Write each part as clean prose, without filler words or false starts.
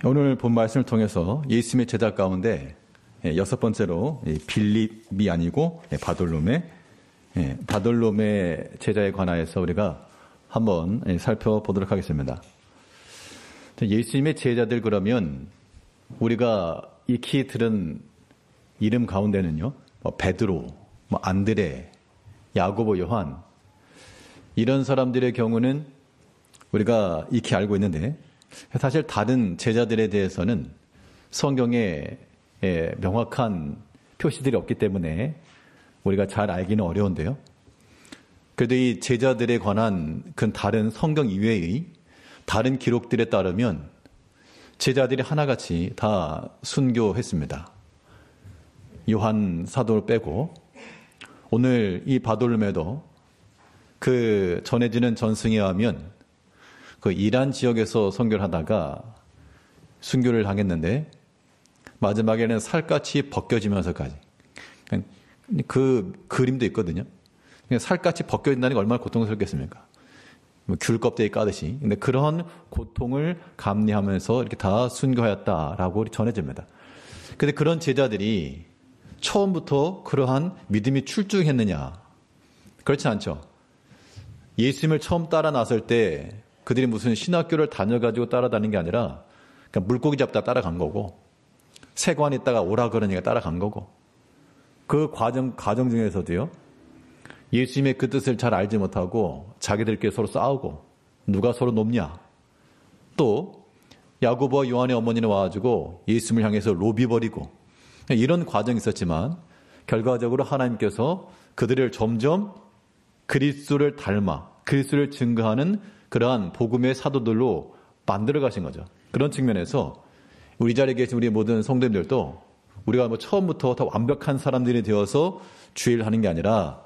오늘 본 말씀을 통해서 예수님의 제자 가운데 여섯 번째로 빌립이 아니고 바돌롬의 제자에 관하여서 우리가 한번 살펴보도록 하겠습니다. 예수님의 제자들 그러면 우리가 익히 들은 이름 가운데는요, 베드로, 안드레, 야고보, 요한 이런 사람들의 경우는 우리가 익히 알고 있는데 사실 다른 제자들에 대해서는 성경에 명확한 표시들이 없기 때문에 우리가 잘 알기는 어려운데요. 그래도 이 제자들에 관한 그 다른 성경 이외의 다른 기록들에 따르면 제자들이 하나같이 다 순교했습니다. 요한 사도를 빼고 오늘 이 바돌롬에도 그 전해지는 전승에 의하면 그 이란 지역에서 선교를 하다가 순교를 당했는데 마지막에는 살갗이 벗겨지면서까지 그 그림도 있거든요. 살갗이 벗겨진다는 게 얼마나 고통스럽겠습니까? 귤 껍데기 까듯이. 근데 그런 고통을 감내하면서 이렇게 다 순교하였다라고 전해집니다. 근데 그런 제자들이 처음부터 그러한 믿음이 출중했느냐? 그렇지 않죠. 예수님을 처음 따라 나설 때 그들이 무슨 신학교를 다녀가지고 따라다닌 게 아니라 그냥 물고기 잡다 따라간 거고 세관 있다가 오라 그러니까 따라간 거고 그 과정 중에서도요. 예수님의 그 뜻을 잘 알지 못하고 자기들끼리 서로 싸우고 누가 서로 높냐. 또 야고보와 요한의 어머니는 와가지고 예수님을 향해서 로비 벌이고 이런 과정이 있었지만 결과적으로 하나님께서 그들을 점점 그리스도를 닮아 그리스도를 증거하는 그러한 복음의 사도들로 만들어 가신 거죠. 그런 측면에서 우리 자리에 계신 우리 모든 성도님들도 우리가 처음부터 다 완벽한 사람들이 되어서 주의를 하는 게 아니라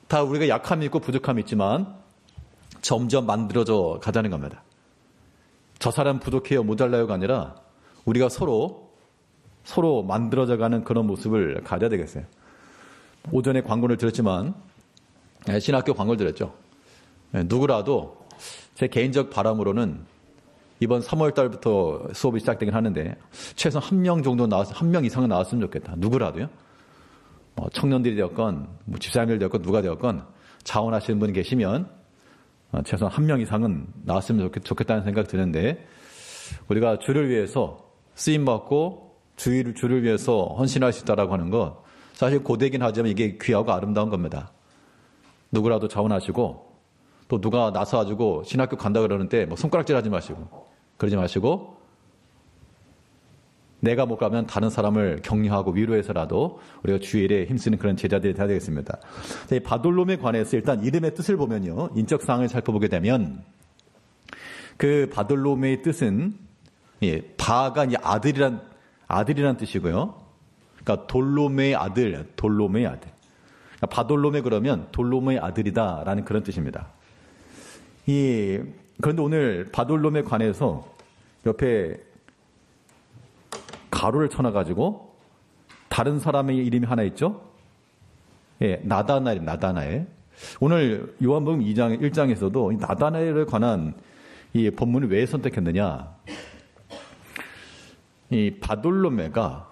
다 우리가 약함이 있고 부족함이 있지만 점점 만들어져 가자는 겁니다. 저 사람 부족해요, 모자라요가 아니라 우리가 서로 만들어져 가는 그런 모습을 가져야 되겠어요. 오전에 광고를 들었지만 신학교 광고를 들었죠. 누구라도 제 개인적 바람으로는 이번 3월 달부터 수업이 시작되긴 하는데 최소 한 명 정도 한 명 이상은 나왔으면 좋겠다. 누구라도요. 청년들이 되었건 집사님들 되었건 누가 되었건 자원하시는 분이 계시면 최소 한 명 이상은 나왔으면 좋겠다는 생각 드는데 우리가 주를 위해서 쓰임받고 주를 위해서 헌신할 수 있다라고 하는 것 사실 고되긴 하지만 이게 귀하고 아름다운 겁니다. 누구라도 자원하시고 또 누가 나서가지고 신학교 간다 그러는데 손가락질 하지 마시고 그러지 마시고 내가 못 가면 다른 사람을 격려하고 위로해서라도 우리가 주일에 힘쓰는 그런 제자들이 되어야 되겠습니다. 이 바돌롬에 관해서 일단 이름의 뜻을 보면요. 인적사항을 살펴보게 되면 그 바돌롬의 뜻은 바가 이제 아들이란 뜻이고요. 그러니까 돌롬의 아들. 그러니까 바돌롬에 그러면 돌롬의 아들이다라는 그런 뜻입니다. 그런데 오늘 바돌롬에 관해서 옆에 가로를 쳐놔가지고 다른 사람의 이름이 하나 있죠? 나다나엘. 오늘 요한복음 1장에서도 나다나엘에 관한 이 본문을 왜 선택했느냐? 이 바돌로메가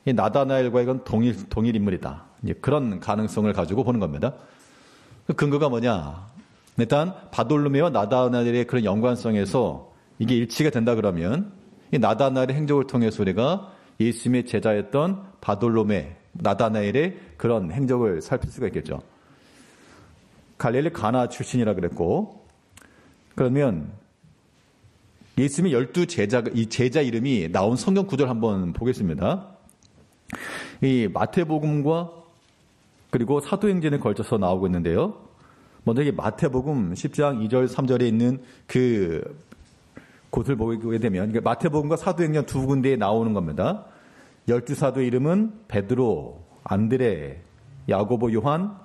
이 나다나엘과 이건 동일 인물이다. 이제 그런 가능성을 가지고 보는 겁니다. 그 근거가 뭐냐? 일단 바돌로메와 나다나엘의 그런 연관성에서 이게 일치가 된다 그러면 이 나다나엘의 행적을 통해서 우리가 예수님의 제자였던 바돌로메, 나다나엘의 그런 행적을 살필 수가 있겠죠. 갈릴리 가나 출신이라 그랬고 그러면 예수님의 12제자, 이 제자 이름이 나온 성경 구절 한번 보겠습니다. 이 마태복음과 그리고 사도행전에 걸쳐서 나오고 있는데요. 먼저 이 마태복음 10장 2절 3절에 있는 그 곳을 보게 되면 마태복음과 사도행전 두 군데에 나오는 겁니다. 12사도의 이름은 베드로, 안드레, 야고보, 요한,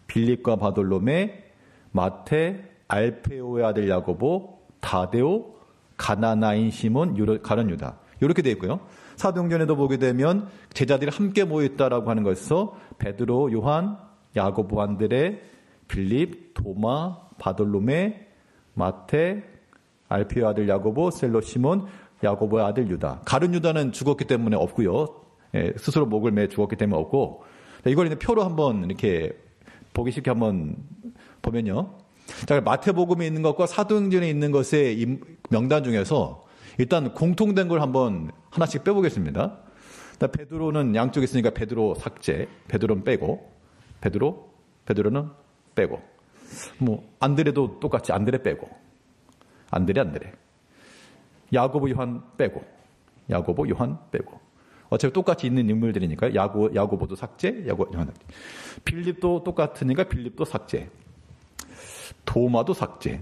빌립과 바돌로메, 마태, 알페오의 아들 야고보, 다데오, 가나나인 시몬, 가룟 유다. 이렇게 되어 있고요. 사도행전에도 보게 되면 제자들이 함께 모였다라고 하는 것에서 베드로, 요한, 야고보, 안드레, 빌립, 도마, 바돌로메, 마태, 알피오 아들 야고보, 셀로 시몬, 야고보의 아들 유다. 가룟 유다는 죽었기 때문에 없고요. 예, 스스로 목을 매 죽었기 때문에 없고. 이걸 이제 표로 한번 이렇게 보기 쉽게 한번 보면요. 자, 마태복음에 있는 것과 사도행전에 있는 것의 명단 중에서 일단 공통된 걸 한번 하나씩 빼보겠습니다. 베드로는 양쪽에 있으니까 베드로 삭제, 베드로는 빼고, 베드로는 빼고, 뭐 안드레도 똑같이 안드레 빼고, 안드레, 야고보 요한 빼고, 야고보 요한 빼고. 어차피 똑같이 있는 인물들이니까 야고보도 삭제, 요한 삭제. 빌립도 똑같으니까 빌립도 삭제. 도마도 삭제.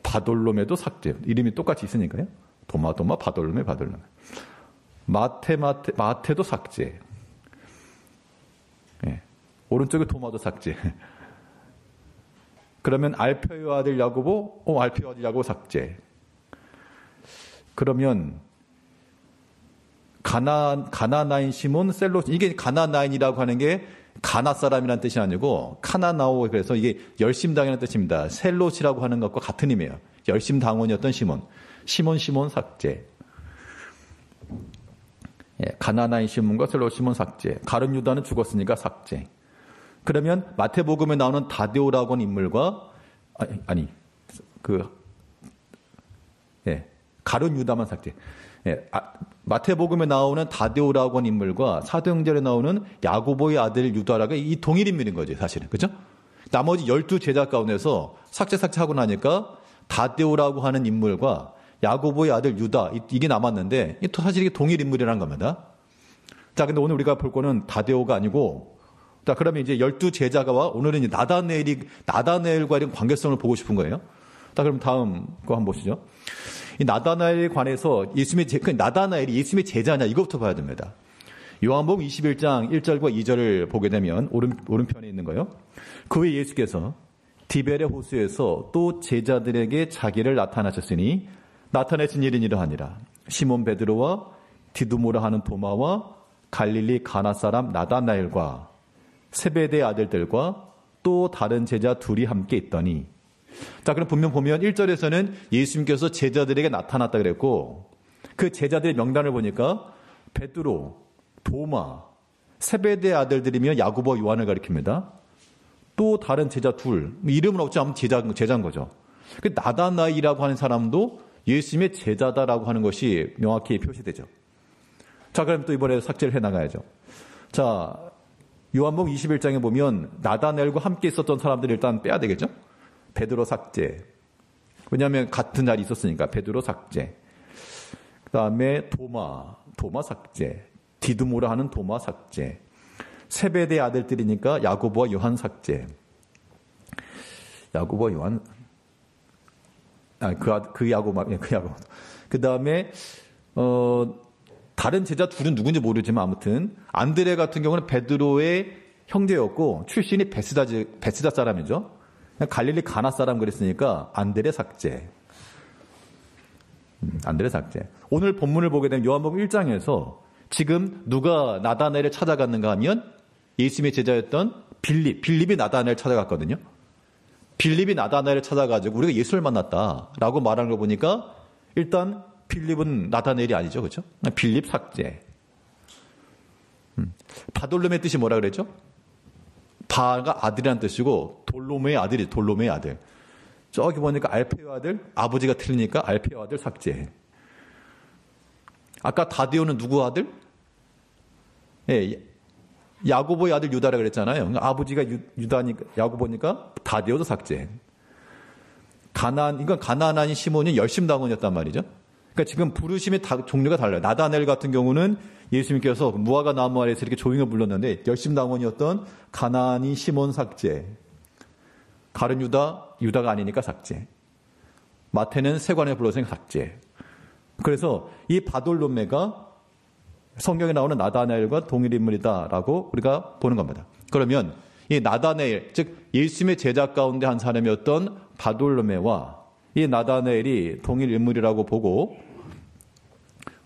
바돌로메도 삭제. 이름이 똑같이 있으니까요. 도마, 바돌로메. 마테도 삭제. 예. 오른쪽에 도마도 삭제. 그러면 알페의 아들 야고보, 알페의 아들 야고보 삭제. 그러면 가나나인 시몬 셀롯, 이게 가나나인이라고 하는 게 가나 사람이라는 뜻이 아니고 카나나오, 그래서 이게 열심당이라는 뜻입니다. 셀롯이라고 하는 것과 같은 의미예요. 열심당원이었던 시몬 삭제. 예, 가나나인 시몬과 셀롯 시몬 삭제. 가룟 유다는 죽었으니까 삭제. 그러면 마태복음에 나오는 다데오라고 하는 인물과 가룟 유다만 삭제. 예, 마태복음에 나오는 다데오라고 하는 인물과 사도행전에 나오는 야고보의 아들 유다라가 이 동일 인물인 거죠, 사실은. 그죠? 나머지 12제자 가운데서 삭제하고 나니까 다데오라고 하는 인물과 야고보의 아들 유다, 이게 남았는데, 사실 이게 동일 인물이라는 겁니다. 자, 근데 오늘 우리가 볼 거는 다데오가 아니고, 자, 그러면 이제 12제자가 오늘은 이제 나다나엘과 이런 관계성을 보고 싶은 거예요. 자, 그럼 다음 거 한번 보시죠. 이 나다나엘에 관해서 나다나엘이 예수님의 제자냐, 이것부터 봐야 됩니다. 요한복음 21장 1절과 2절을 보게 되면 오른편에 있는 거요. 그 후에 예수께서 디베레 호수에서 또 제자들에게 자기를 나타나셨으니 나타내신 일은 이러하니라. 시몬 베드로와 디두모라 하는 도마와 갈릴리 가나 사람 나다나엘과 세베대의 아들들과 또 다른 제자 둘이 함께 있더니. 자, 그럼 분명 보면 1절에서는 예수님께서 제자들에게 나타났다 그랬고, 그 제자들의 명단을 보니까 베드로, 도마, 세베대의 아들들이며 야고보, 요한을 가리킵니다. 또 다른 제자 둘, 이름은 없지 않으면 제자인 거죠. 그 나다나엘이라고 하는 사람도 예수님의 제자다라고 하는 것이 명확히 표시되죠. 자, 그럼 또 이번에 삭제를 해나가야죠. 자, 요한복음 21장에 보면 나다나엘과 함께 있었던 사람들을 일단 빼야 되겠죠. 베드로 삭제. 왜냐하면 같은 자리에 있었으니까 베드로 삭제. 그 다음에 도마 삭제. 디두모라 하는 도마 삭제. 세베대의 아들들이니까 야고보와 요한 삭제. 야고보와 요한. 그 야고보. 그 다음에 다른 제자 둘은 누군지 모르지만 아무튼 안드레 같은 경우는 베드로의 형제였고 출신이 베스다 사람이죠. 갈릴리 가나 사람 그랬으니까 안드레 삭제. 안드레 삭제. 오늘 본문을 보게 되면 요한복음 1장에서 지금 누가 나다나엘을 찾아갔는가 하면 예수님의 제자였던 빌립이 나다나엘을 찾아갔거든요. 빌립이 나다나엘을 찾아가지고 우리가 예수를 만났다라고 말하는 거 보니까 일단 빌립은 나다나엘이 아니죠. 그렇죠? 빌립 삭제. 바돌로메의 뜻이 뭐라 그랬죠? 바가 아들이라는 뜻이고 돌로메의 아들. 저기 보니까 알페의 아들, 아버지가 틀리니까 알페의 아들 삭제. 아까 다데오는 누구 아들? 예, 야고보의 아들 유다라 그랬잖아요. 아버지가 유다니까 야고보니까 다데오도 삭제. 가나안인 시몬이 열심당원이었단 말이죠. 그러니까 지금 부르심의 종류가 달라요. 나다나엘 같은 경우는 예수님께서 무화과 나무 아래에서 이렇게 조용히 불렀는데 열심당원이었던 가나안인 시몬 삭제. 가룟 유다가 아니니까 삭제. 마태는 세관에 불렀으니까 삭제. 그래서 이 바돌로메가 성경에 나오는 나다나엘과 동일 인물이다라고 우리가 보는 겁니다. 그러면 이 나다나엘, 즉 예수님의 제자 가운데 한 사람이었던 바돌로메와 이 나다나엘이 동일 인물이라고 보고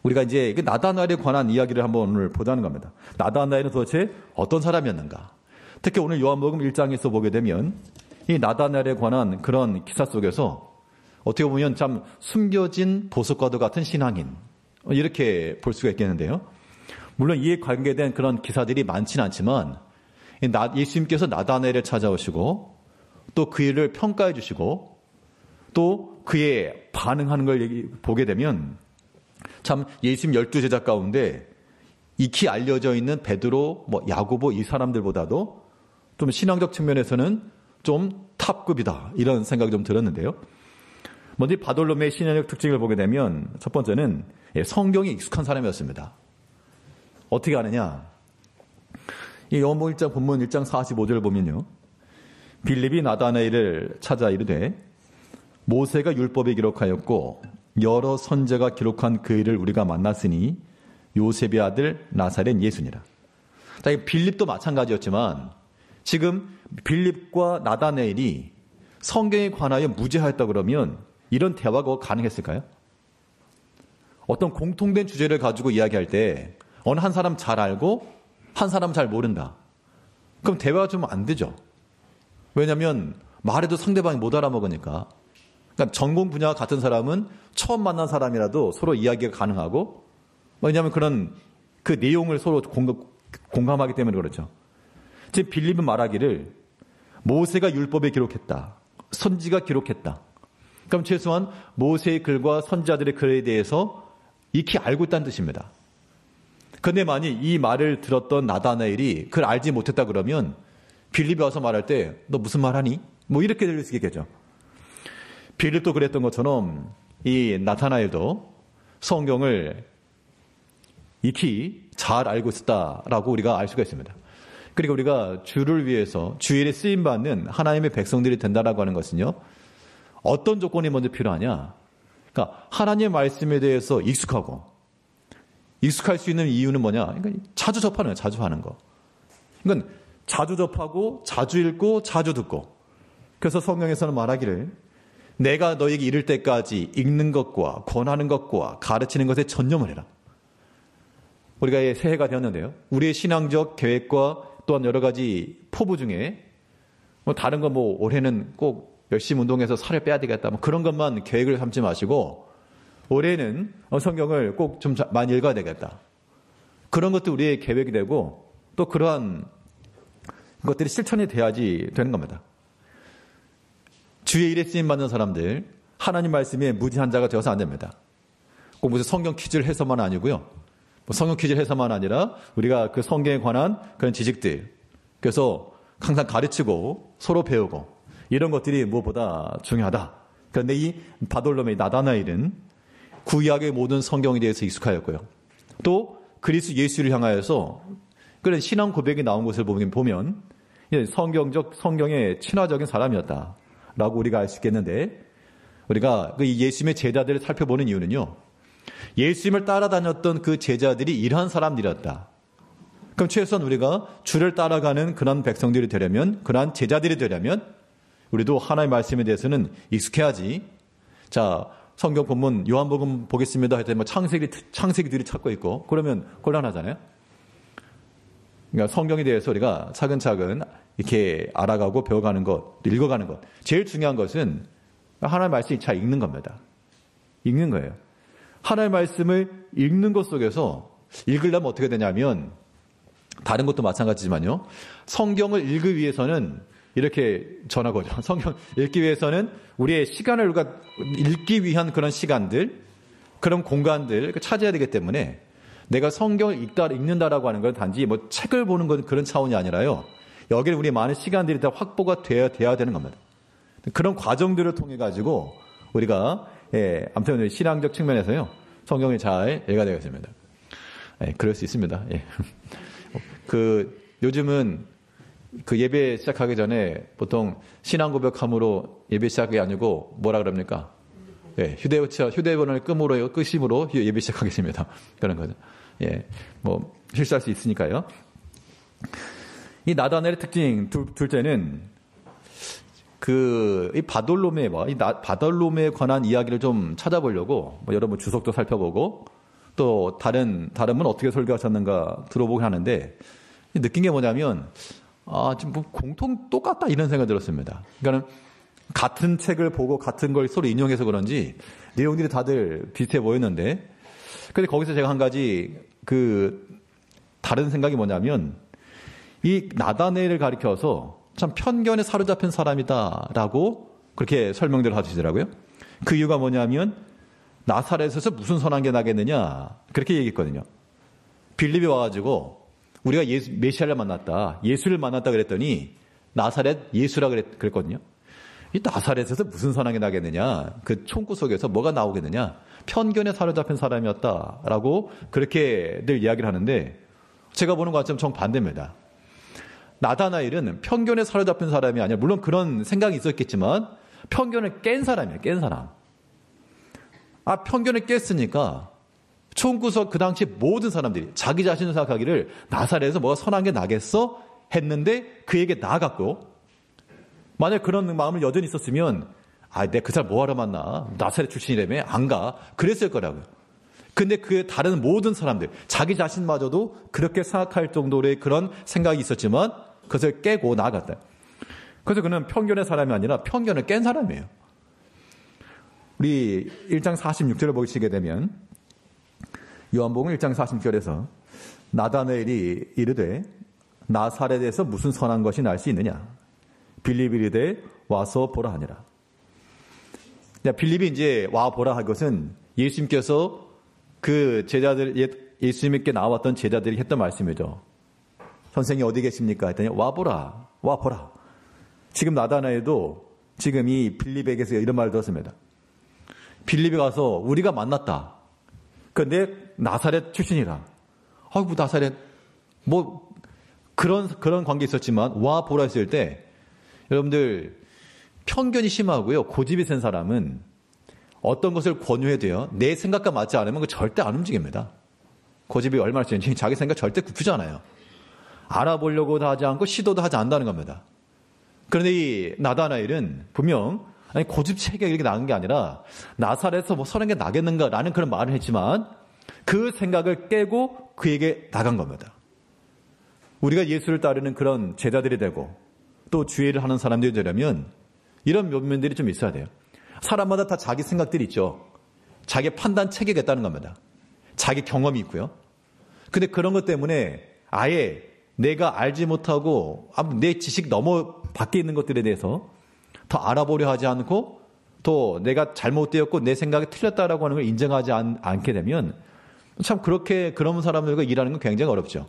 우리가 이제 나다나엘에 관한 이야기를 한번 오늘 보자는 겁니다. 나다나엘은 도대체 어떤 사람이었는가? 특히 오늘 요한복음 1장에서 보게 되면 이 나다나엘에 관한 그런 기사 속에서 어떻게 보면 참 숨겨진 보석과도 같은 신앙인, 이렇게 볼 수가 있겠는데요. 물론 이에 관계된 그런 기사들이 많지는 않지만 예수님께서 나다나엘을 찾아오시고 또 그 일을 평가해 주시고 또 그의 반응하는 걸 보게 되면 참 예수님 12제자 가운데 익히 알려져 있는 베드로, 야고보 이 사람들보다도 좀 신앙적 측면에서는 좀 탑급이다, 이런 생각이 좀 들었는데요. 먼저 바돌로메의 신앙적 특징을 보게 되면 첫 번째는 성경에 익숙한 사람이었습니다. 어떻게 아느냐? 이 요한복음 1장 본문 1장 45절을 보면요. 빌립이 나다나엘을 찾아 이르되 모세가 율법에 기록하였고 여러 선지자가 기록한 그 일을 우리가 만났으니 요셉의 아들 나사렛 예수니라. 빌립도 마찬가지였지만 지금 빌립과 나다나엘이 성경에 관하여 무죄하였다 그러면 이런 대화가 가능했을까요? 어떤 공통된 주제를 가지고 이야기할 때 어느 한 사람 잘 알고 한 사람 잘 모른다. 그럼 대화가 좀 안 되죠. 왜냐하면 말해도 상대방이 못 알아먹으니까. 그러니까 전공 분야가 같은 사람은 처음 만난 사람이라도 서로 이야기가 가능하고, 왜냐하면 그런 그 내용을 서로 공감하기 때문에 그렇죠. 지금 빌립은 말하기를 모세가 율법에 기록했다. 선지가 기록했다. 그럼 최소한 모세의 글과 선지자들의 글에 대해서 익히 알고 있다는 뜻입니다. 그런데 만약 이 말을 들었던 나다나엘이 그걸 알지 못했다 그러면 빌립이 와서 말할 때 너 무슨 말하니? 이렇게 들릴 수 있겠죠. 빌립도 그랬던 것처럼 이 나타나엘도 성경을 익히 잘 알고 있었다라고 우리가 알 수가 있습니다. 그리고 우리가 주를 위해서 주일에 쓰임받는 하나님의 백성들이 된다라고 하는 것은요. 어떤 조건이 먼저 필요하냐? 그러니까 하나님의 말씀에 대해서 익숙할 수 있는 이유는 뭐냐? 그러니까 자주 접하는 거예요. 자주 하는 거. 그러니까 자주 접하고 자주 읽고 자주 듣고. 그래서 성경에서는 말하기를 내가 너에게 이를 때까지 읽는 것과 권하는 것과 가르치는 것에 전념을 해라. 우리가 새해가 되었는데요. 우리의 신앙적 계획과 또한 여러 가지 포부 중에 다른 거 올해는 꼭 열심히 운동해서 살을 빼야 되겠다. 그런 것만 계획을 삼지 마시고 올해는 성경을 꼭 좀 많이 읽어야 되겠다. 그런 것도 우리의 계획이 되고 또 그러한 것들이 실천이 돼야지 되는 겁니다. 주의 일에 쓰임받는 사람들, 하나님 말씀에 무지한 자가 되어서 안 됩니다. 꼭 무슨 성경 퀴즈를 해서만 아니고요. 성경 퀴즈를 해서만 아니라 우리가 그 성경에 관한 그런 지식들, 그래서 항상 가르치고 서로 배우고 이런 것들이 무엇보다 중요하다. 그런데 이 바돌로메 나다나엘은 구약의 모든 성경에 대해서 익숙하였고요. 또 그리스도 예수를 향하여서 그런 신앙 고백이 나온 것을 보면 성경의 친화적인 사람이었다라고 우리가 알 수 있겠는데, 우리가 그 예수님의 제자들을 살펴보는 이유는요. 예수님을 따라다녔던 그 제자들이 이러한 사람들이었다. 그럼 최소한 우리가 주를 따라가는 그런 백성들이 되려면, 그러한 제자들이 되려면 우리도 하나님의 말씀에 대해서는 익숙해야지. 자, 성경 본문 요한복음 보겠습니다 할 때 창세기들이 찾고 있고 그러면 곤란하잖아요. 그러니까 성경에 대해서 우리가 차근차근 이렇게 알아가고 배워가는 것, 읽어가는 것. 제일 중요한 것은 하나님의 말씀을 잘 읽는 겁니다. 읽는 거예요. 하나님의 말씀을 읽는 것 속에서 읽으려면 어떻게 되냐면 다른 것도 마찬가지지만요. 성경을 읽기 위해서는 이렇게 전하거든요. 성경 읽기 위해서는 우리의 시간을 우리가 읽기 위한 그런 시간들, 그런 공간들 찾아야 되기 때문에 내가 성경을 읽는다라고 하는 건 단지 책을 보는 건 그런 차원이 아니라요. 여기에 우리 많은 시간들이 다 확보가 돼야 되는 겁니다. 그런 과정들을 통해 가지고 우리가 아무튼 신앙적 측면에서요. 성경을 잘 읽어야 되겠습니다. 그럴 수 있습니다. 요즘은 그 예배 시작하기 전에 보통 신앙 고백함으로 예배 시작이 아니고 뭐라 그럽니까? 휴대폰을 끄심으로 예배 시작하겠습니다. 그런 거죠. 실수할 수 있으니까요. 이 나다나엘의 특징 둘째는 이 바돌로메에 관한 이야기를 좀 찾아보려고 여러분 주석도 살펴보고 또 다른 분 어떻게 설교하셨는가 들어보긴 하는데 느낀 게 뭐냐면 지금 공통 똑같다 이런 생각이 들었습니다. 그러니까 같은 책을 보고 같은 걸 서로 인용해서 그런지 내용들이 다들 비슷해 보였는데, 근데 거기서 제가 한 가지 다른 생각이 뭐냐면, 이 나다나엘을 가리켜서 참 편견에 사로잡힌 사람이다라고 그렇게 설명들을 하시더라고요. 그 이유가 뭐냐면, 나사렛에서 무슨 선한 게 나겠느냐, 그렇게 얘기했거든요. 빌립이 와가지고 우리가 메시아를 만났다, 예수를 만났다 그랬더니 나사렛 예수라 그랬거든요. 이 나사렛에서 무슨 선한 게 나겠느냐, 그 총구석에서 뭐가 나오겠느냐, 편견에 사로잡힌 사람이었다라고 그렇게 늘 이야기를 하는데, 제가 보는 관점 정반대입니다. 나다나엘은 편견에 사로잡힌 사람이 아니라, 물론 그런 생각이 있었겠지만 편견을 깬 사람이에요. 깬 사람. 편견을 깼으니까 총구석 그 당시 모든 사람들이 자기 자신을 생각하기를 나사렛에서 뭐가 선한 게 나겠어? 했는데 그에게 나아갔고, 만약 그런 마음을 여전히 있었으면 내 그 사람 뭐하러 만나? 나사렛 출신이라며? 안 가. 그랬을 거라고요. 근데 그 다른 모든 사람들, 자기 자신마저도 그렇게 생각할 정도의 그런 생각이 있었지만 그것을 깨고 나아갔다. 그래서 그는 편견의 사람이 아니라 편견을 깬 사람이에요. 우리 1장 46절을 보시게 되면, 요한복음 1장 46절에서 나다나엘이 이르되 나사렛에서 무슨 선한 것이 날 수 있느냐, 빌립이 이르되 와서 보라 하니라. 빌립이 이제 와 보라 할 것은 예수님께서 그 제자들, 예수님께 나왔던 제자들이 했던 말씀이죠. 선생님 어디 계십니까? 했더니 와 보라, 와 보라. 지금 나다나엘도 지금 이 빌립에게서 이런 말을 들었습니다. 빌립이 가서 우리가 만났다. 근데 나사렛 출신이라. 아이고 나사렛 그런 관계 있었지만 와 보라 했을 때, 여러분들 편견이 심하고요, 고집이 센 사람은 어떤 것을 권유해도요, 내 생각과 맞지 않으면 그 절대 안 움직입니다. 고집이 얼마나 센지 자기 생각 절대 굽히지 않아요. 알아보려고도 하지 않고 시도도 하지 않는다는 겁니다. 그런데 이 나다나엘은 분명 고집 체계가 이렇게 나은 게 아니라 나사렛에서 뭐 선한 게 나겠는가라는 그런 말을 했지만 그 생각을 깨고 그에게 나간 겁니다. 우리가 예수를 따르는 그런 제자들이 되고 또 주의를 하는 사람들이 되려면 이런 면면들이 좀 있어야 돼요. 사람마다 다 자기 생각들이 있죠. 자기 판단 체계가 있다는 겁니다. 자기 경험이 있고요. 근데 그런 것 때문에 아예 내가 알지 못하고 내 지식 너머 밖에 있는 것들에 대해서 더 알아보려 하지 않고 또 내가 잘못되었고 내 생각이 틀렸다라고 하는 걸 인정하지 않게 되면 참 그런 사람들과 일하는 건 굉장히 어렵죠.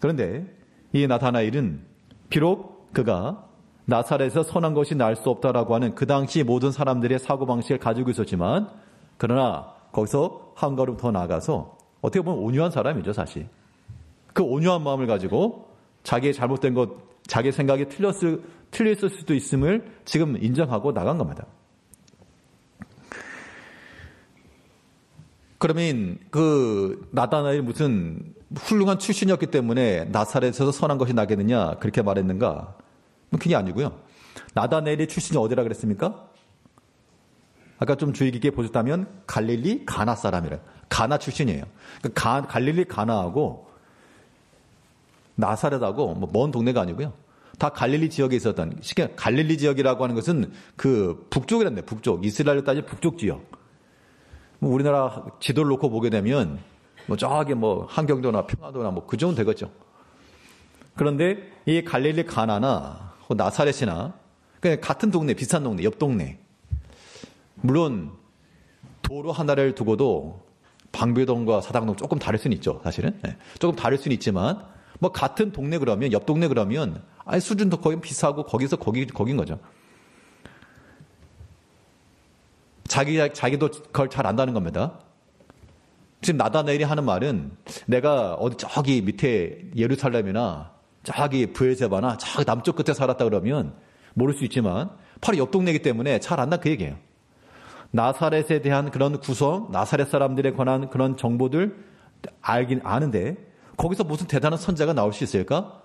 그런데 이 나다나엘은 비록 그가 나사렛에서 선한 것이 날 수 없다라고 하는 그 당시 모든 사람들의 사고방식을 가지고 있었지만, 그러나 거기서 한 걸음 더 나아가서 어떻게 보면 온유한 사람이죠, 사실. 그 온유한 마음을 가지고 자기의 잘못된 것, 자기 생각이 틀렸을 수도 있음을 지금 인정하고 나간 겁니다. 그러면 그 나다나엘이 무슨 훌륭한 출신이었기 때문에 나사렛에서 선한 것이 나겠느냐 그렇게 말했는가? 그게 아니고요. 나다나엘의 출신이 어디라 그랬습니까? 아까 좀 주의 깊게 보셨다면 갈릴리 가나 사람이래요. 가나 출신이에요. 갈릴리 가나하고 나사렛하고 먼 동네가 아니고요. 다 갈릴리 지역에 있었던, 갈릴리 지역이라고 하는 것은 그 북쪽이란데, 북쪽. 이스라엘 따지면 북쪽 지역. 우리나라 지도를 놓고 보게 되면 저기 한경도나 평화도나 그 정도 되겠죠. 그런데 이 갈릴리 가나나 나사렛이나 그냥 같은 동네, 비슷한 동네, 옆 동네. 물론 도로 하나를 두고도 방배동과 사당동 조금 다를 수는 있죠, 사실은. 네. 조금 다를 수는 있지만 같은 동네 그러면, 옆 동네 그러면 수준도 거의 비슷하고 거기서 거긴 거죠. 자기도 그걸 잘 안다는 겁니다. 지금 나다나엘이 하는 말은 내가 저기 밑에 예루살렘이나 저기 브엘세바나 저기 남쪽 끝에 살았다 그러면 모를 수 있지만 바로 옆 동네이기 때문에 잘 안다 그 얘기예요. 나사렛에 대한 그런 구성, 나사렛 사람들에 관한 그런 정보들 알긴 아는데 거기서 무슨 대단한 선자가 나올 수 있을까?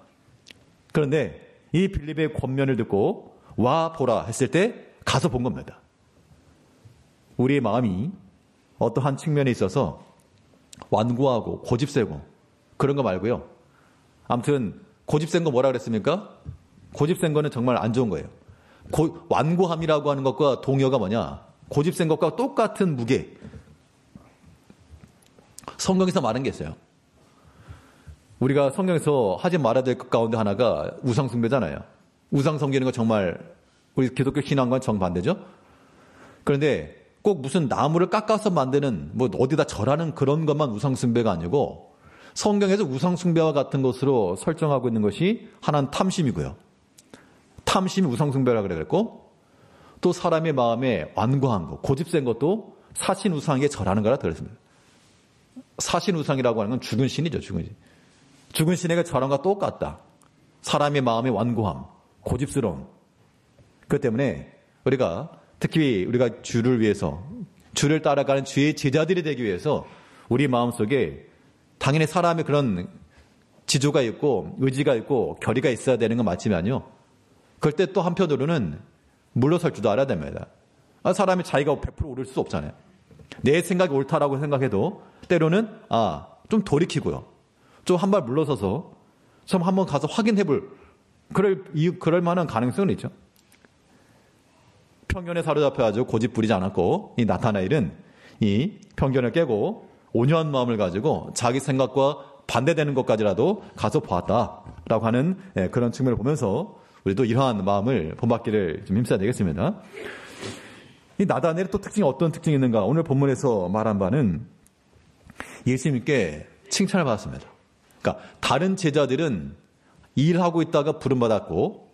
그런데 이 빌립의 권면을 듣고 와 보라 했을 때 가서 본 겁니다. 우리의 마음이 어떠한 측면에 있어서 완고하고 고집세고 그런 거 말고요. 아무튼 고집센 거 뭐라 그랬습니까? 고집센 거는 정말 안 좋은 거예요. 완고함이라고 하는 것과 동의어가 뭐냐? 고집센 것과 똑같은 무게. 성경에서 말한 게 있어요. 우리가 성경에서 하지 말아야 될 것 가운데 하나가 우상숭배잖아요. 우상 섬기는 거 정말 우리 기독교 신앙과는 정반대죠. 그런데 꼭 무슨 나무를 깎아서 만드는 뭐 어디다 절하는 그런 것만 우상숭배가 아니고 성경에서 우상숭배와 같은 것으로 설정하고 있는 것이 하나는 탐심이고요. 탐심이 우상숭배라고 그랬고 또 사람의 마음에 완고한 것, 고집센 것도 사신우상에 절하는 거라 그랬습니다. 사신우상이라고 하는 건 죽은 신이죠. 죽은 신. 죽은 신에게 절한 것과 똑같다. 사람의 마음의 완고함, 고집스러움. 그렇기 때문에 우리가 특히 우리가 주를 위해서 주를 따라가는 주의 제자들이 되기 위해서 우리 마음속에 당연히 사람의 그런 지조가 있고 의지가 있고 결의가 있어야 되는 건 맞지만요. 그럴 때 또 한편으로는 물러설 줄도 알아야 됩니다. 사람이 자기가 100% 옳을 수 없잖아요. 내 생각이 옳다라고 생각해도 때로는 좀 돌이키고요. 좀 한 발 물러서서 좀 한번 가서 확인해볼 그럴 만한 가능성은 있죠. 편견에 사로잡혀가지고 고집 부리지 않았고 이 나타나엘은 이 편견을 깨고 온유한 마음을 가지고 자기 생각과 반대되는 것까지라도 가서 보았다라고 하는 그런 측면을 보면서 우리도 이러한 마음을 본받기를 좀 힘써야 되겠습니다. 이 나다넬의 또 특징이 어떤 특징이 있는가? 오늘 본문에서 말한 바는 예수님께 칭찬을 받았습니다. 그러니까 다른 제자들은 일하고 있다가 부름받았고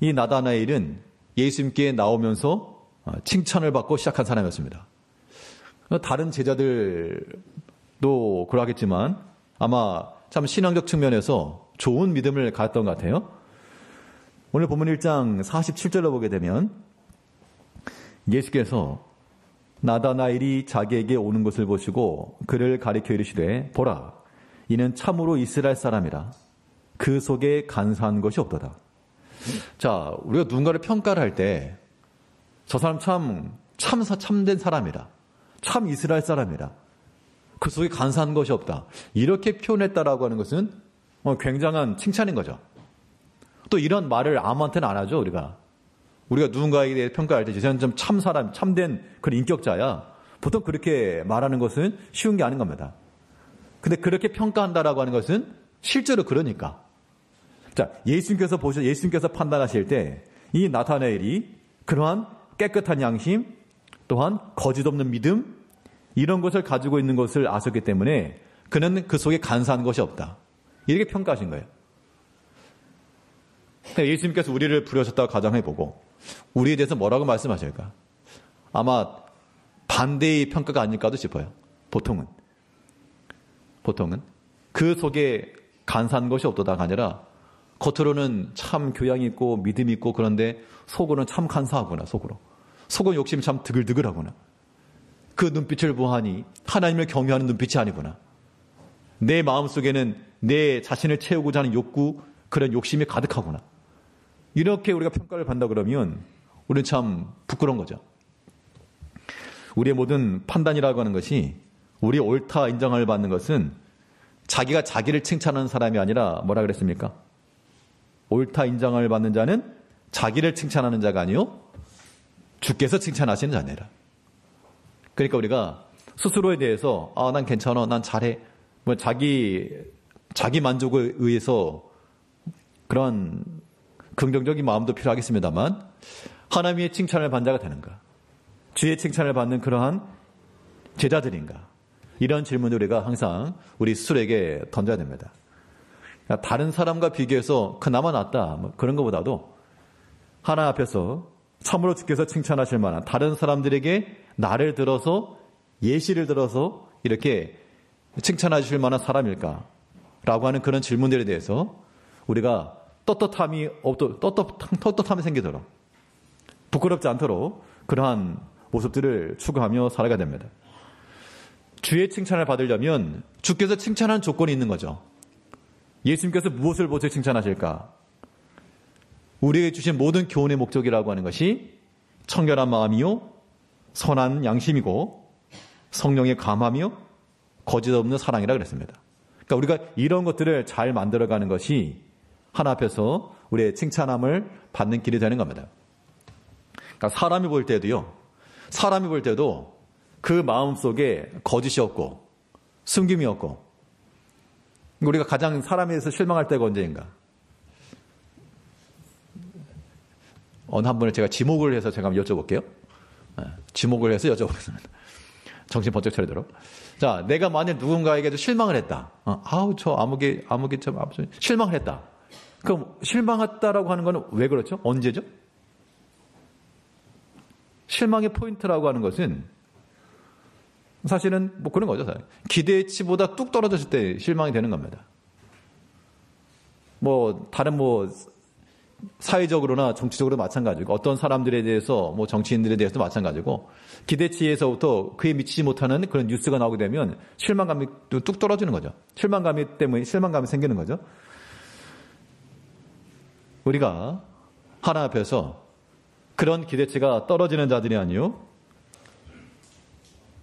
이 나다나엘은 예수님께 나오면서 칭찬을 받고 시작한 사람이었습니다. 다른 제자들도 그러하겠지만 아마 참 신앙적 측면에서 좋은 믿음을 가졌던 것 같아요. 오늘 본문 1장 47절로 보게 되면 예수께서 나다나엘이 자기에게 오는 것을 보시고 그를 가리켜 이르시되 보라 이는 참으로 이스라엘 사람이라 그 속에 간사한 것이 없도다. 자, 우리가 누군가를 평가를 할 때 저 사람 참된 사람이라 참 이스라엘 사람이라 그 속에 간사한 것이 없다. 이렇게 표현했다라고 하는 것은 굉장한 칭찬인 거죠. 또 이런 말을 아무한테는 안 하죠. 우리가 누군가에 대해 평가할 때 저 사람 좀 참 사람, 참된 그런 인격자야. 보통 그렇게 말하는 것은 쉬운 게 아닌 겁니다. 근데 그렇게 평가한다라고 하는 것은 실제로 그러니까. 자, 예수님께서 판단하실 때 이 나타나엘이 그러한 깨끗한 양심, 또한 거짓 없는 믿음, 이런 것을 가지고 있는 것을 아셨기 때문에 그는 그 속에 간사한 것이 없다. 이렇게 평가하신 거예요. 예수님께서 우리를 부르셨다고 가정해보고 우리에 대해서 뭐라고 말씀하실까? 아마 반대의 평가가 아닐까도 싶어요. 보통은 그 속에 간사한 것이 없도다가 아니라 겉으로는 참 교양이 있고 믿음이 있고 그런데 속으로는 참 간사하구나. 속은 욕심이 참 드글드글하구나. 그 눈빛을 보아하니 하나님을 경외하는 눈빛이 아니구나. 내 마음속에는 내 자신을 채우고자 하는 욕구, 그런 욕심이 가득하구나. 이렇게 우리가 평가를 받는다 그러면 우리는 참 부끄러운 거죠. 우리의 모든 판단이라고 하는 것이 우리의 옳다 인정을 받는 것은 자기가 자기를 칭찬하는 사람이 아니라 뭐라 그랬습니까? 옳다 인정을 받는 자는 자기를 칭찬하는 자가 아니요 주께서 칭찬하시는 자니라. 그러니까 우리가 스스로에 대해서 난 괜찮아, 난 잘해, 뭐 자기 만족을 의해서 그런 긍정적인 마음도 필요하겠습니다만 하나님의 칭찬을 받는 자가 되는가? 주의 칭찬을 받는 그러한 제자들인가? 이런 질문을 우리가 항상 우리 스스로에게 던져야 됩니다. 다른 사람과 비교해서 그나마 낫다 그런 것보다도 하나님 앞에서 참으로 주께서 칭찬하실 만한 다른 사람들에게 나를 들어서 예시를 들어서 이렇게 칭찬하실 만한 사람일까? 라고 하는 그런 질문들에 대해서 우리가 떳떳함이 생기도록 부끄럽지 않도록 그러한 모습들을 추구하며 살아가야 됩니다. 주의 칭찬을 받으려면 주께서 칭찬하는 조건이 있는 거죠. 예수님께서 무엇을 보고 칭찬하실까? 우리에게 주신 모든 교훈의 목적이라고 하는 것이 청결한 마음이요 선한 양심이고 성령의 감함이요 거짓 없는 사랑이라 그랬습니다. 그러니까 우리가 이런 것들을 잘 만들어가는 것이 하나 앞에서 우리의 칭찬함을 받는 길이 되는 겁니다. 그러니까 사람이 볼 때도 그 마음 속에 거짓이 없고 숨김이 없고, 우리가 가장 사람에 대해서 실망할 때가 언제인가? 어느 한 분을 제가 지목을 해서 제가 한번 여쭤볼게요. 지목을 해서 여쭤보겠습니다. 정신 번쩍 차리도록. 자, 내가 만약 누군가에게도 실망을 했다. 저 아무개 참 실망을 했다. 그럼 실망했다라고 하는 거는 왜 그렇죠? 언제죠? 실망의 포인트라고 하는 것은 사실은 뭐 그런 거죠. 기대치보다 뚝 떨어졌을 때 실망이 되는 겁니다. 뭐 다른 뭐 사회적으로나 정치적으로 마찬가지고, 어떤 사람들에 대해서 뭐 정치인들에 대해서도 마찬가지고, 기대치에서부터 그에 미치지 못하는 그런 뉴스가 나오게 되면 실망감이 뚝 떨어지는 거죠. 실망감이 생기는 거죠. 우리가 하나님 앞에서 그런 기대치가 떨어지는 자들이 아니요,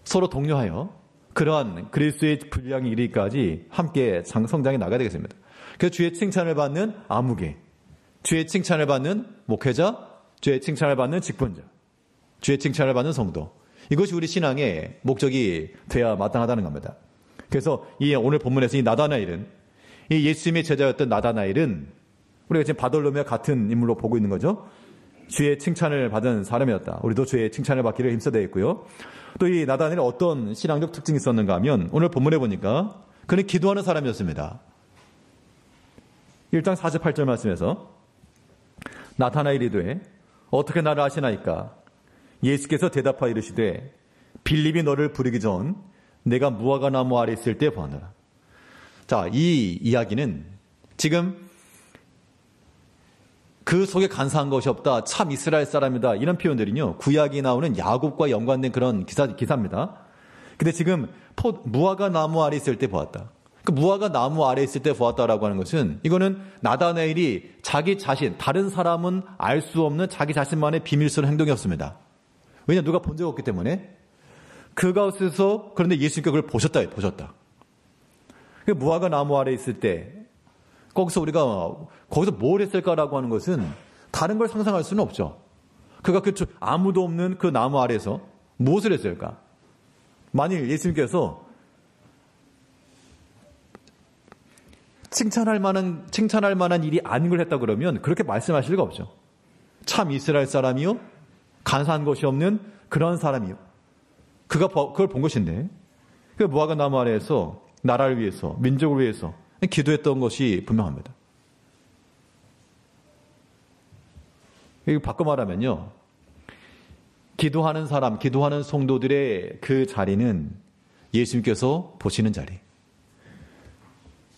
서로 독려하여 그러한 그리스도의 분량이 이르기까지 함께 성장해 나가야 되겠습니다. 그래서 주의 칭찬을 받는 아무개, 주의 칭찬을 받는 목회자, 주의 칭찬을 받는 직분자, 주의 칭찬을 받는 성도, 이것이 우리 신앙의 목적이 돼야 마땅하다는 겁니다. 그래서 이 오늘 본문에서 이 나다나엘은, 이 예수님의 제자였던 나다나엘은 우리가 지금 바돌로메와 같은 인물로 보고 있는 거죠. 주의 칭찬을 받은 사람이었다. 우리도 주의 칭찬을 받기를 힘써야 되겠고요. 또 이 나다나엘은 어떤 신앙적 특징이 있었는가 하면, 오늘 본문에 보니까 그는 기도하는 사람이었습니다. 1장 48절 말씀에서 나타나엘이 이르되 어떻게 나를 아시나이까? 예수께서 대답하여 이르시되 빌립이 너를 부르기 전 내가 무화과 나무 아래 있을 때 보았노라. 자, 이 이야기는 지금 그 속에 간사한 것이 없다, 참 이스라엘 사람이다, 이런 표현들은요, 구약이 나오는 야곱과 연관된 그런 기사입니다. 근데 지금 무화과 나무 아래 있을 때 보았다. 그 무화과 나무 아래 있을 때 보았다라고 하는 것은, 이거는 나다나엘이 자기 자신, 다른 사람은 알 수 없는 자기 자신만의 비밀스러운 행동이었습니다. 왜냐, 누가 본 적 없기 때문에. 그 가운데서, 그런데 예수님께서 그걸 보셨다. 그 무화과 나무 아래 있을 때, 거기서 뭘 했을까라고 하는 것은 다른 걸 상상할 수는 없죠. 그가 아무도 없는 그 나무 아래에서 무엇을 했을까? 만일 예수님께서 칭찬할 만한 일이 아닌 걸 했다 그러면 그렇게 말씀하실 리가 없죠. 참 이스라엘 사람이요, 간사한 것이 없는 그런 사람이요. 그걸 본 것인데, 그 무화과 나무 아래에서 나라를 위해서, 민족을 위해서 기도했던 것이 분명합니다. 이거 바꿔 말하면요, 기도하는 사람, 기도하는 성도들의 그 자리는 예수님께서 보시는 자리.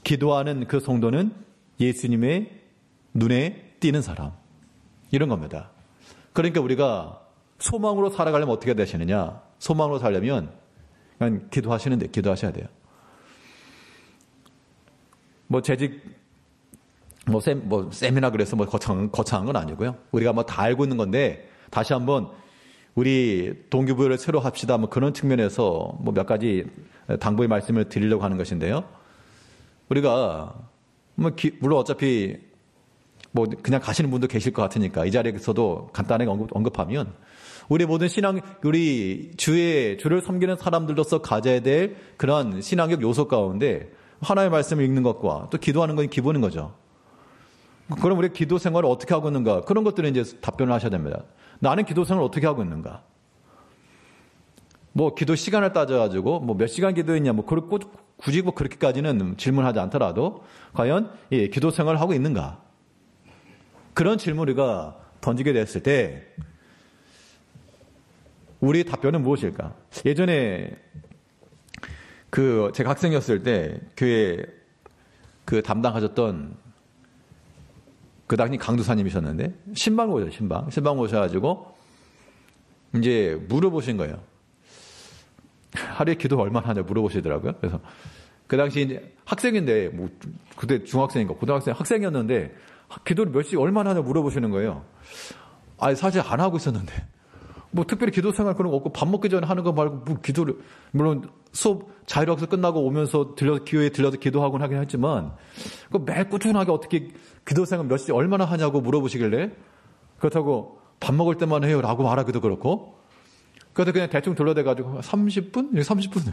기도하는 그 성도는 예수님의 눈에 띄는 사람. 이런 겁니다. 그러니까 우리가 소망으로 살아가려면 어떻게 되시느냐? 소망으로 살려면 그냥 기도하셔야 돼요. 세미나 그래서 거창한 건 아니고요. 우리가 다 알고 있는 건데, 다시 한번 우리 동기부여를 새로 합시다. 그런 측면에서 몇 가지 당부의 말씀을 드리려고 하는 것인데요. 우리가, 물론 어차피 그냥 가시는 분도 계실 것 같으니까 이 자리에서도 간단하게 언급하면, 우리 모든 우리 주를 섬기는 사람들로서 가져야 될 그런 신앙적 요소 가운데 하나님의 말씀을 읽는 것과 또 기도하는 건 기본인 거죠. 그럼 우리 기도 생활을 어떻게 하고 있는가? 그런 것들은 이제 답변을 하셔야 됩니다. 나는 기도 생활을 어떻게 하고 있는가? 기도 시간을 따져가지고, 몇 시간 기도했냐, 굳이 그렇게까지는 질문하지 않더라도, 과연, 기도 생활을 하고 있는가? 그런 질문을 우리가 던지게 됐을 때, 우리의 답변은 무엇일까? 예전에, 제가 학생이었을 때, 교회 담당하셨던, 그 당시 강도사님이셨는데, 신방 오셔가지고, 이제 물어보신 거예요. 하루에 기도 얼마나 하냐 물어보시더라고요. 그래서 그 당시 이제 학생인데, 그때 중학생인가 고등학생 학생이었는데, 기도를 몇 시 얼마나 하냐 물어보시는 거예요. 사실 안 하고 있었는데, 특별히 기도 생활 그런 거 없고, 밥 먹기 전에 하는 거 말고, 기도를, 물론 수업 자율학습 끝나고 오면서 교회에 들려서 기도하곤 하긴 했지만, 매일 꾸준하게 어떻게 기도 생활 몇 시 얼마나 하냐고 물어보시길래, 그렇다고 밥 먹을 때만 해요 라고 말하기도 그렇고, 그래도 그냥 대충 둘러대가지고 30분? 30분?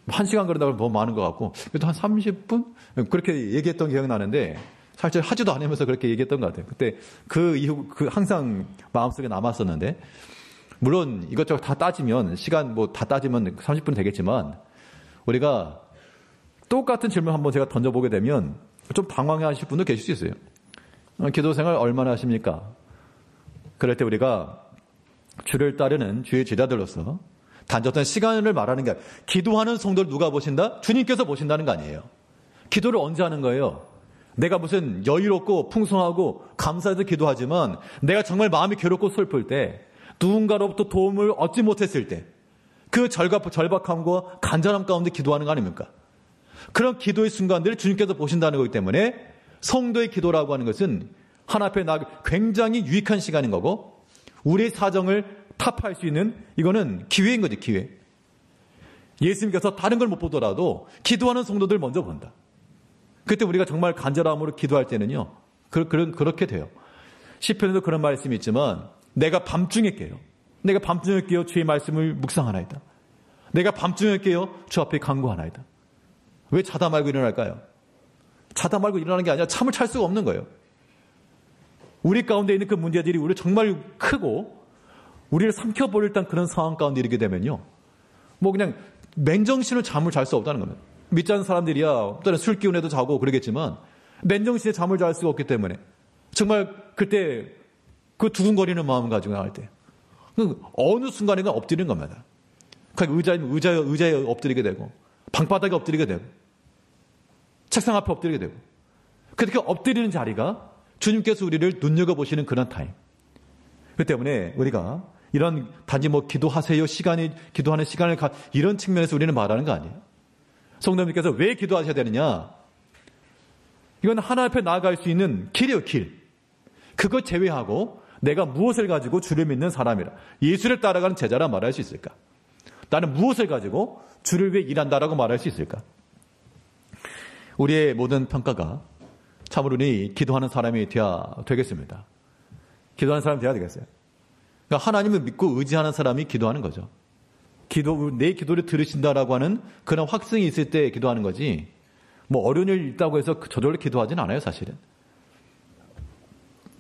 1시간 그러다 보면 너무 많은 것 같고, 그래도 한 30분? 그렇게 얘기했던 기억이 나는데, 사실 하지도 않으면서 그렇게 얘기했던 것 같아요. 그때 그 이후, 항상 마음속에 남았었는데, 물론 이것저것 다 따지면, 시간 뭐 다 따지면 30분 되겠지만, 우리가 똑같은 질문 한번 제가 던져보게 되면 좀 당황해 하실 분도 계실 수 있어요. 기도 생활 얼마나 하십니까? 그럴 때 우리가 주를 따르는 주의 제자들로서 단지 어떤 시간을 말하는 게 아니라, 기도하는 성도를 누가 보신다? 주님께서 보신다는 거 아니에요. 기도를 언제 하는 거예요? 내가 무슨 여유롭고 풍성하고 감사해서 기도하지만 내가 정말 마음이 괴롭고 슬플 때, 누군가로부터 도움을 얻지 못했을 때, 그 절박함과 간절함 가운데 기도하는 거 아닙니까? 그런 기도의 순간들을 주님께서 보신다는 거기 때문에 성도의 기도라고 하는 것은 하나님 앞에 나가기 굉장히 유익한 시간인 거고, 우리의 사정을 타파할 수 있는, 이거는 기회인 거지, 기회. 예수님께서 다른 걸 못 보더라도 기도하는 성도들 먼저 본다. 그때 우리가 정말 간절함으로 기도할 때는요, 그렇게 돼요. 시편에도 그런 말씀이 있지만, 내가 밤중에 깨요. 내가 밤중에 깨어 주의 말씀을 묵상하나이다. 내가 밤중에 깨어 주 앞에 간구하나이다. 왜 자다 말고 일어날까요? 자다 말고 일어나는 게 아니라 잠을 잘 수가 없는 거예요. 우리 가운데 있는 그 문제들이 우리 정말 크고 우리를 삼켜버릴 듯한 그런 상황 가운데 이르게 되면요, 뭐 그냥 맨정신으로 잠을 잘 수 없다는 겁니다. 믿지 않는 사람들이야 또는 술 기운에도 자고 그러겠지만 맨정신에 잠을 잘 수가 없기 때문에 정말 그때 그 두근거리는 마음 가지고 나갈 때 어느 순간인가 엎드리는 겁니다. 의자에 엎드리게 되고, 방바닥에 엎드리게 되고, 책상 앞에 엎드리게 되고, 그렇게 엎드리는 자리가 주님께서 우리를 눈여겨보시는 그런 타임. 그렇기 때문에 우리가 이런 단지 뭐 기도하세요, 기도하는 시간을 이런 측면에서 우리는 말하는 거 아니에요. 성도님께서 왜 기도하셔야 되느냐? 이건 하나님 앞에 나아갈 수 있는 길이에요, 길. 그걸 제외하고 내가 무엇을 가지고 주를 믿는 사람이라, 예수를 따라가는 제자라 말할 수 있을까? 나는 무엇을 가지고 주를 위해 일한다라고 말할 수 있을까? 우리의 모든 평가가 참으로 우리 기도하는 사람이 되겠습니다. 기도하는 사람이 돼야 되겠어요. 그러니까 하나님을 믿고 의지하는 사람이 기도하는 거죠. 내 기도를 들으신다라고 하는 그런 확증이 있을 때 기도하는 거지, 뭐 어려운 일 있다고 해서 저절로 기도하지는 않아요, 사실은.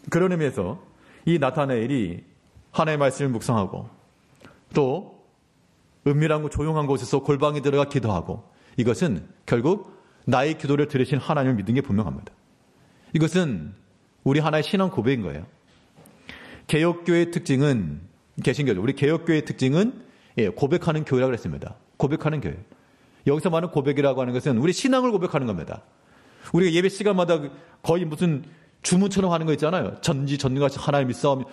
그런 의미에서 이 나타나엘이 하나님의 말씀을 묵상하고 또 은밀하고 조용한 곳에서 골방에 들어가 기도하고, 이것은 결국 나의 기도를 들으신 하나님을 믿는 게 분명합니다. 이것은 우리 하나의 신앙 고백인 거예요. 개혁교회의 특징은, 개신교죠. 우리 개혁교회의 특징은 고백하는 교회라고 했습니다. 고백하는 교회. 여기서 말하는 고백이라고 하는 것은 우리 신앙을 고백하는 겁니다. 우리가 예배 시간마다 거의 무슨 주문처럼 하는 거 있잖아요. 전지전능하신 하나님 믿사오며.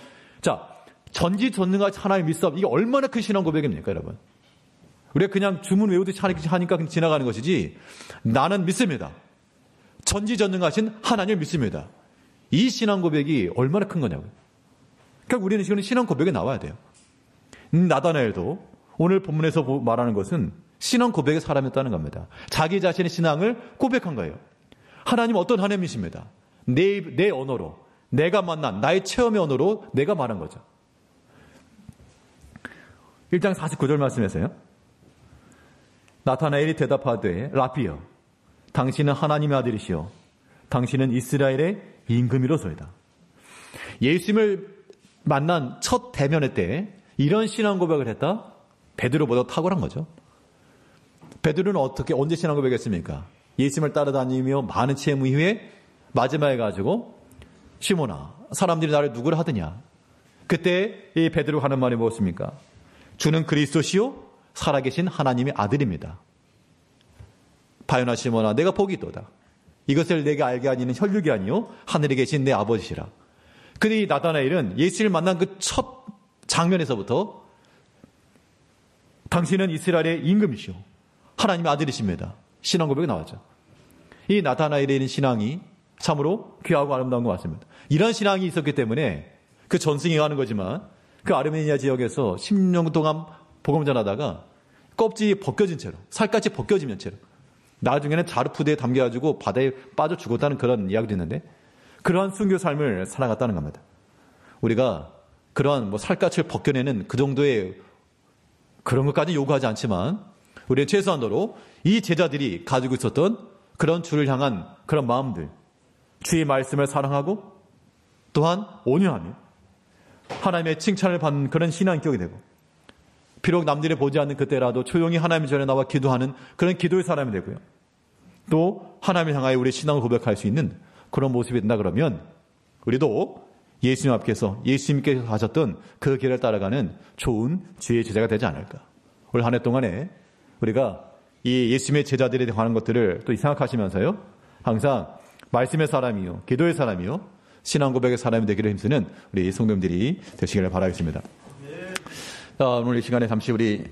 자, 전지전능하신 하나님 믿사오며, 이게 얼마나 큰 신앙 고백입니까, 여러분? 우리가 그냥 주문 외우듯이 하니까 그냥 지나가는 것이지, 나는 믿습니다. 전지전능하신 하나님을 믿습니다. 이 신앙 고백이 얼마나 큰 거냐고요. 그러니까 우리는 지금 신앙 고백에 나와야 돼요. 나다나엘도 오늘 본문에서 말하는 것은 신앙 고백의 사람이었다는 겁니다. 자기 자신의 신앙을 고백한 거예요. 하나님 어떤 하나님이십니다. 내 언어로, 내가 만난 나의 체험의 언어로 내가 말한 거죠. 1장 49절 말씀에서요, 나타나엘이 대답하되 라피여, 당신은 하나님의 아들이시오, 당신은 이스라엘의 임금이로소이다. 예수님을 만난 첫 대면회 때 이런 신앙 고백을 했다? 베드로보다 탁월한 거죠. 베드로는 언제 신앙 고백했습니까? 예수님을 따라다니며 많은 체험 이후에 마지막에 가지고, 시몬아, 사람들이 나를 누구를 하느냐? 그때 이 베드로가 하는 말이 무엇입니까? 주는 그리스도시요 살아계신 하나님의 아들입니다. 바요나 시몬아, 내가 복이 있도다. 이것을 내게 알게 하니는 혈육이 아니요 하늘에 계신 내 아버지시라. 근데 이 나다나엘은 예수를 만난 그 첫 장면에서부터 당신은 이스라엘의 임금이시오, 하나님의 아들이십니다. 신앙 고백이 나왔죠. 이 나다나엘에 있는 신앙이 참으로 귀하고 아름다운 것 같습니다. 이런 신앙이 있었기 때문에 그 전승이 하는 거지만, 그 아르메니아 지역에서 10년 동안 복음 전하다가 껍질이 벗겨진 채로, 살갗이 벗겨진 채로, 나중에는 자르푸드에 담겨가지고 바다에 빠져 죽었다는 그런 이야기도 있는데, 그러한 순교 삶을 살아갔다는 겁니다. 우리가 그런 살갗을 벗겨내는 그 정도의 그런 것까지 요구하지 않지만 우리는 최소한도로 이 제자들이 가지고 있었던 그런 주를 향한 그런 마음들, 주의 말씀을 사랑하고 또한 온유하며 하나님의 칭찬을 받는 그런 신앙격이 되고 비록 남들이 보지 않는 그때라도 조용히 하나님 전에 나와 기도하는 그런 기도의 사람이 되고요. 또 하나님을 향하여 우리의 신앙을 고백할 수 있는 그런 모습이 된다 그러면 우리도 예수님 앞에서 예수님께서 가셨던 그 길을 따라가는 좋은 주의 제자가 되지 않을까. 올 한 해 동안에 우리가 이 예수님의 제자들에 관한 것들을 또 생각하시면서요. 항상 말씀의 사람이요, 기도의 사람이요, 신앙 고백의 사람이 되기를 힘쓰는 우리 성도님들이 되시기를 바라겠습니다. 오늘 이 시간에 잠시 우리